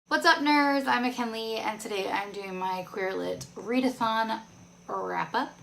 What's up, nerds? I'm McKinley, and today I'm doing my QueerLit Readathon Wrap Up.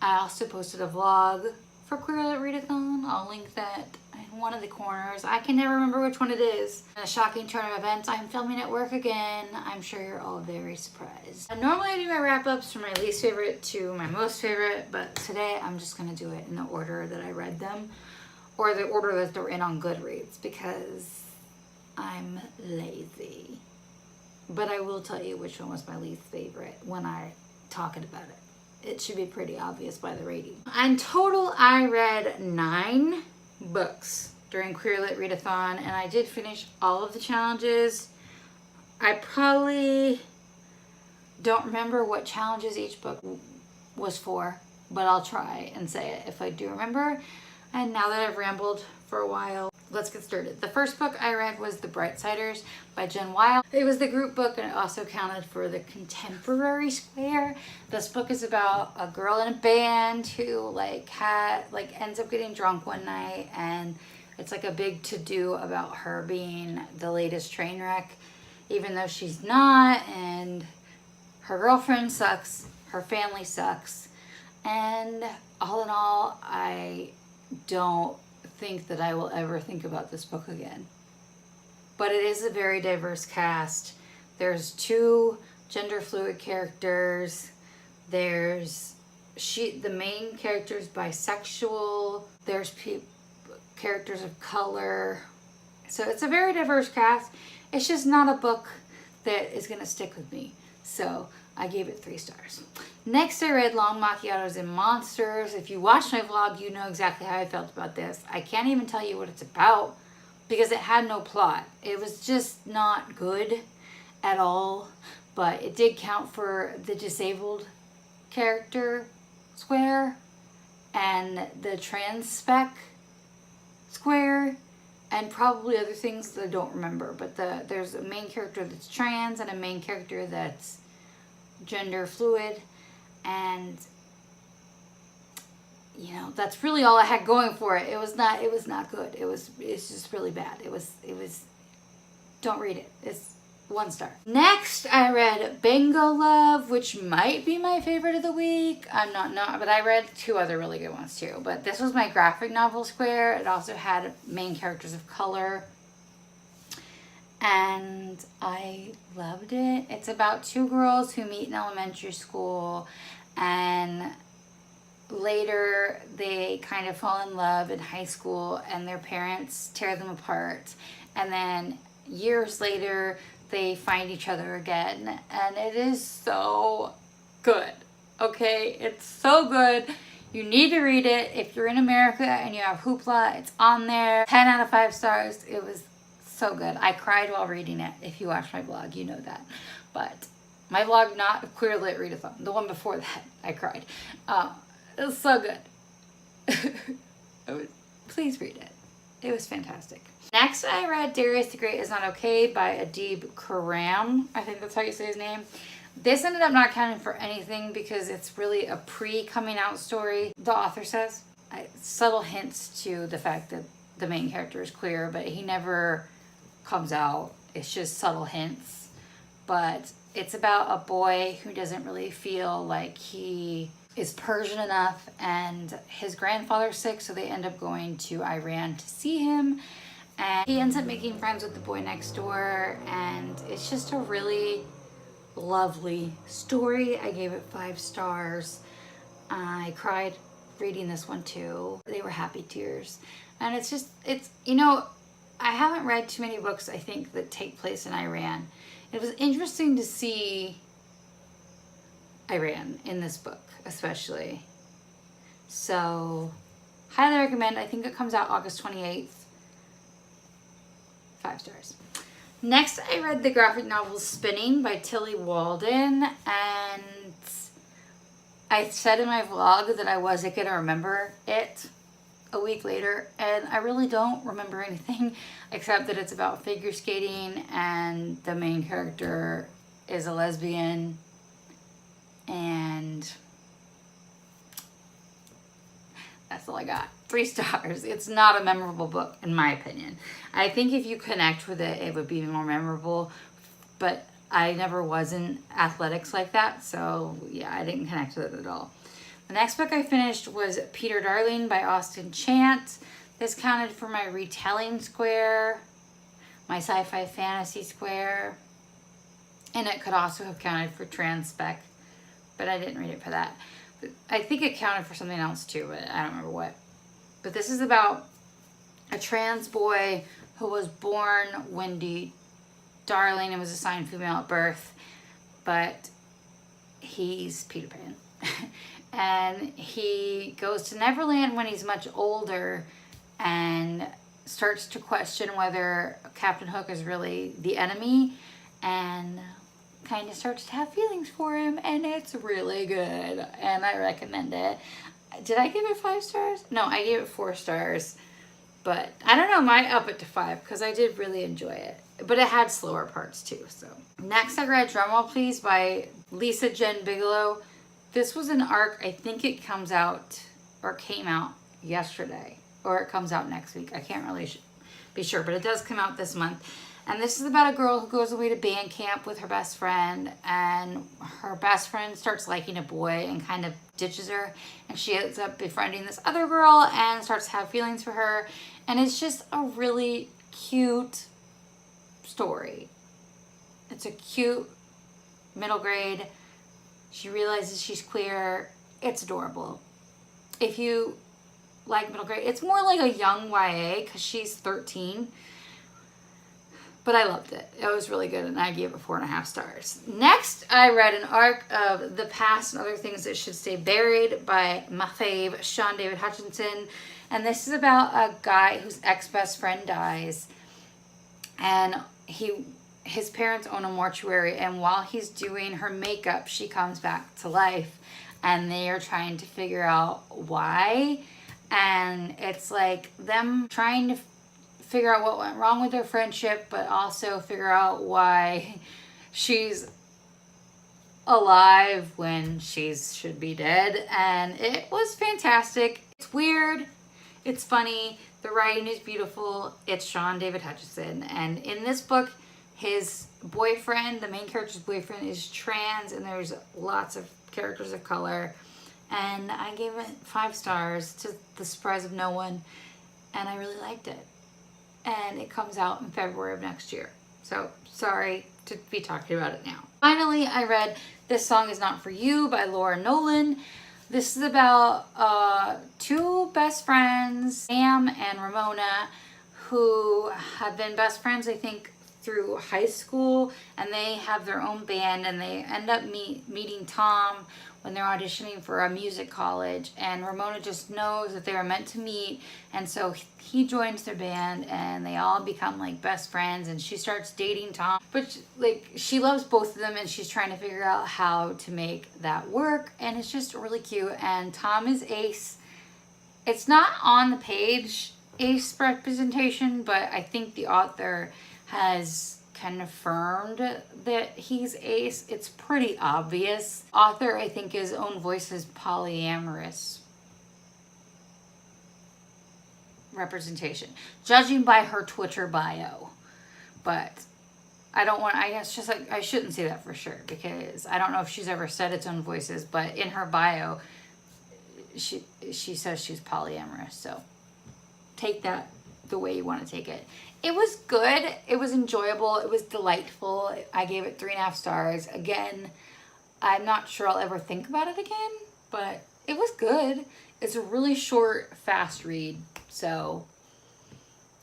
I also posted a vlog for QueerLit Readathon. I'll link that in one of the corners. I can never remember which one it is. A shocking turn of events. I'm filming at work again. I'm sure you're all very surprised. Normally I do my wrap-ups from my least favorite to my most favorite, but today I'm just going to do it in the order that I read them, or the order that they're in on Goodreads, because I'm lazy. But I will tell you which one was my least favorite when I talk about it. It should be pretty obvious by the rating. In total, I read 9 books during QueerLit Readathon, and I did finish all of the challenges. I probably don't remember what challenges each book was for, but I'll try and say it if I do remember. And now that I've rambled for a while, let's get started. The first book I read was The Brightsiders by Jen Weil. It was the group book, and it also counted for the contemporary square. This book is about a girl in a band who ends up getting drunk one night, and it's like a big to-do about her being the latest train wreck, even though she's not, and her girlfriend sucks, her family sucks, and all in all, I don't think that I will ever think about this book again. But it is a very diverse cast. There's 2 gender fluid characters. The main character's bisexual. There's characters of color. So it's a very diverse cast. It's just not a book that is gonna stick with me. So I gave it 3 stars. Next, I read Long Macchiatos and Monsters. If you watched my vlog, you know exactly how I felt about this. I can't even tell you what it's about because it had no plot. It was just not good at all, but it did count for the disabled character square and the trans spec square and probably other things that I don't remember. But there's a main character that's trans and a main character that's gender fluid, and you know, that's really all I had going for it. It was not good. It's just really bad. It was don't read it. It's 1 star. Next, I read Bingo Love, which might be my favorite of the week. I'm not, but I read 2 other really good ones too. But this was my graphic novel square. It also had main characters of color, and I loved it. It's about 2 girls who meet in elementary school, and later they kind of fall in love in high school, and their parents tear them apart, and then years later they find each other again, and it is so good. Okay, it's so good. You need to read it. If you're in America and you have Hoopla, it's on there. 10 out of 5 stars. It was so good. I cried while reading it. If you watch my vlog, you know that. But my vlog, not QueerLit Readathon, the one before that, I cried. It was so good. Please read it. It was fantastic. Next, I read Darius the Great Is Not Okay by Adib Khorram. I think that's how you say his name. This ended up not counting for anything because it's really a pre-coming out story. The author says subtle hints to the fact that the main character is queer, but he never comes out. It's just subtle hints. But it's about a boy who doesn't really feel like he is Persian enough, and his grandfather's sick, so they end up going to Iran to see him, and he ends up making friends with the boy next door, and it's just a really lovely story. I gave it 5 stars. I cried reading this one too. They were happy tears. And it's you know, I haven't read too many books, I think, that take place in Iran. It was interesting to see Iran in this book, especially. So, highly recommend. I think it comes out August 28th. 5 stars. Next, I read the graphic novel Spinning by Tilly Walden, and I said in my vlog that I wasn't going to remember it a week later, and I really don't remember anything except that it's about figure skating and the main character is a lesbian, and that's all I got. 3 stars. It's not a memorable book in my opinion. I think if you connect with it, it would be more memorable but I never was in athletics like that, so yeah, I didn't connect with it at all. The next book I finished was Peter Darling by Austin Chant. This counted for my retelling square, my sci-fi fantasy square, and it could also have counted for trans spec, but I didn't read it for that. But I think it counted for something else too, but I don't remember what. But this is about a trans boy who was born Wendy Darling and was assigned female at birth, but he's Peter Pan. And he goes to Neverland when he's much older and starts to question whether Captain Hook is really the enemy, and kind of starts to have feelings for him, and it's really good, and I recommend it. Did I give it 5 stars? No, I gave it 4 stars, but I don't know, might up it to 5 because I did really enjoy it, but it had slower parts too. So next I read Drumroll Please by Lisa Jen Bigelow. This was an arc, I think it comes out or came out yesterday, or it comes out next week. I can't really be sure, but it does come out this month. And this is about a girl who goes away to band camp with her best friend, and her best friend starts liking a boy and kind of ditches her, and she ends up befriending this other girl and starts to have feelings for her, and it's just a really cute story. It's a cute middle grade. She realizes she's queer. It's adorable. If you like middle grade, it's more like a young YA because she's 13. But I loved it. It was really good, and I gave it 4.5 stars. Next, I read an arc of The Past and Other Things That Should Stay Buried by my fave, Sean David Hutchinson. And this is about a guy whose ex-best friend dies, and his parents own a mortuary, and while he's doing her makeup, she comes back to life, and they are trying to figure out why. And it's like them trying to figure out what went wrong with their friendship, but also figure out why she's alive when she should be dead. And it was fantastic. It's weird. It's funny. The writing is beautiful. It's Sean David Hutchinson. And in this book, his boyfriend, the main character's boyfriend, is trans, and there's lots of characters of color. And I gave it 5 stars, to the surprise of no one, and I really liked it. And it comes out in February of next year. So sorry to be talking about it now. Finally, I read This Song Is Not For You by Laura Nolan. This is about 2 best friends, Sam and Ramona, who have been best friends, I think, through high school, and they have their own band, and they end up meeting Tom when they're auditioning for a music college, and Ramona just knows that they were meant to meet, and so he joins their band, and they all become like best friends, and she starts dating Tom, but she loves both of them, and she's trying to figure out how to make that work, and it's just really cute. And Tom is ace. It's not on the page ace representation, but I think the author has confirmed that he's ace. It's pretty obvious. Author, I think, his own voice is polyamorous representation, judging by her Twitter bio. But I don't want, I guess, just like, I shouldn't say that for sure, because I don't know if she's ever said its own voices, but in her bio, she says she's polyamorous. So take that the way you want to take it. It was good. It was enjoyable. It was delightful. I gave it 3.5 stars. Again, I'm not sure I'll ever think about it again, but it was good. It's a really short, fast read, so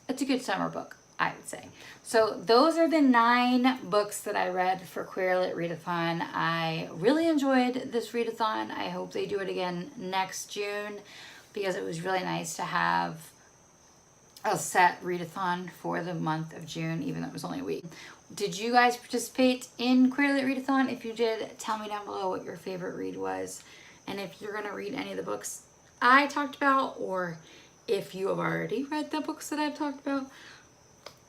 it's a good summer book, I would say. So those are the 9 books that I read for QueerLit Readathon. I really enjoyed this readathon. I hope they do it again next June, because it was really nice to have a set readathon for the month of June, even though it was only a week. Did you guys participate in QueerLit Readathon? If you did, tell me down below what your favorite read was, and if you're gonna read any of the books I talked about, or if you have already read the books that I've talked about,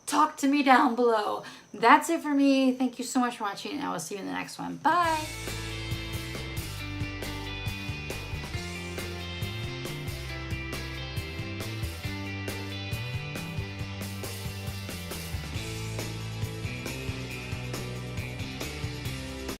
talk to me down below. That's it for me. Thank you so much for watching, and I will see you in the next one. Bye.